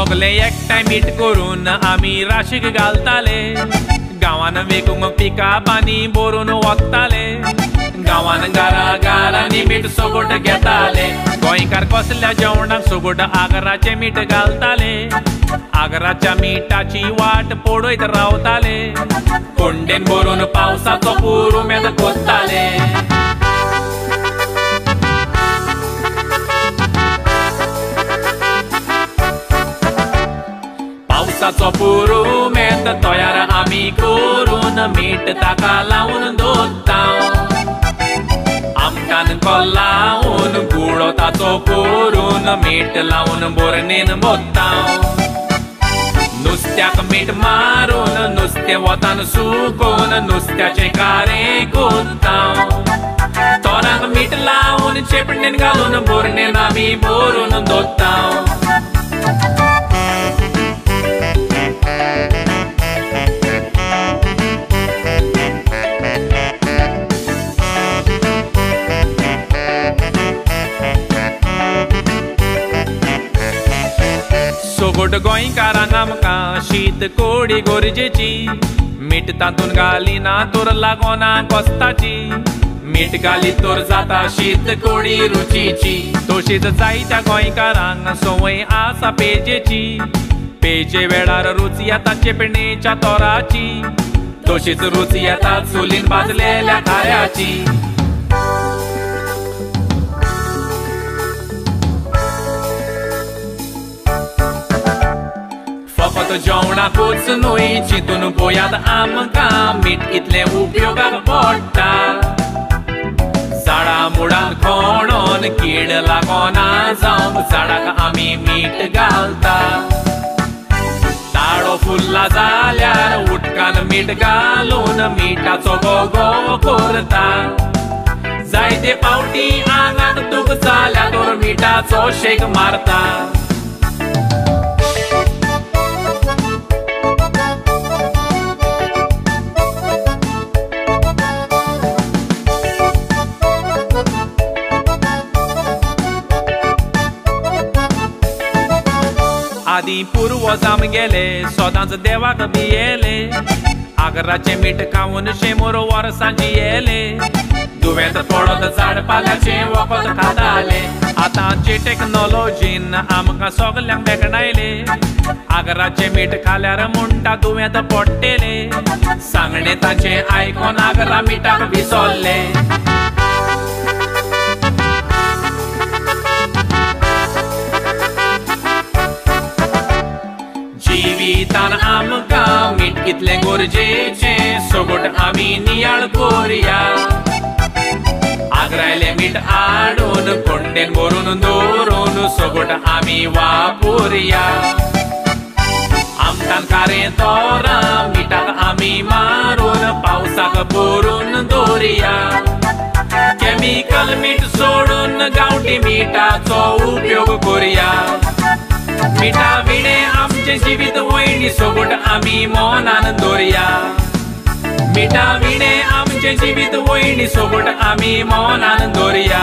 सगळे एकठांय मीठ करून आमी राशीक घालताले गांवान वेगूंक पिका पानी भरून वखताले गांवान गारा गारांनी मीठ सोगोट घेताले गोंयकार कसल्या जेवणाक सोगोट आगराचें मीठ घालताले आगराच्या मिठाची वाट पळयत रावताले कोंडेन भरून पावसाचो पुरुमेद कोत्ताले पावसाचो पुरुमेद तयार आमी करून मीठ ताका लावन दवरता आमकान लावन गुळो ताचो करून मीठ लावन बोरणेन बोत्ता नुस्त्याक मीठ मारून नुस्तें वतान सुकोवन नुस्त्याचें कारें कोत्ता तोराक मीठ लावन चेपणेन घालून बोरणेन आमी भरून दवरता सोगोट गोंयकारांक आमकां शीत कोडी गरजेची मीठ तातूंत घालिना तर लागोना कोस्ताची मीठ घाली तर जाता शीत कोडी रुचीची तशीच जायत्या गोंयकारांक संवय आसा पेजेची पेजे वेळार रुची येता चेपणेच्या तोराची तशीच रुची येता चुलीन भाजलेल्या खाऱ्याची फकत जेवणाकूच न्हय चिंतून पळयात आमकां मीठ कितलें उपयोगाक पडटा झाडां मुळांत खोणोन कीड लागोना जावंक झाडाक आमी मीठ घालता ताळो फुल्ला जाल्यार उदकान मीठ घालून मिठाचो गोगो करता जायते फावटी आंगाक दूख जाल्यार तर मिठाचो शेक मारता आदी पुर्वज आमगेले सोदांच देवाक भियेले आगराचें मीठ खावन शेमोर वर्सां जियेले दुवेंत पडत झाड पाल्याचें वखद खाताले आतांचे टॅक्नॉलॉजीन आमकां सगल्यांक मेकळायले आगराचें मीठ खाल्यार म्हणटा दुवेंत पडटेले सांगणे ताचें आयकोन आगरा मिठाक विसरले जिवितान आमकां मीठ कितलें गरजेचें सोगोट आमी नियाळ करुया आगरायलें मीठ हाडून कोंडेन भरून दवरून सोगोट आमी वापरुया आमकां कारें तोरां मिठाक आमी मारून पावसाक भरून दवरुया केमिकल मीठ सोडून गांवठी मिठाचो उपयोग करुया मिठा विणे आमचे जिवीत वयणी सोगोट आमी मोनान दवरुया मिठा विणे आमचे जिवीत वयणी सोगोट आमी मोनान दवरुया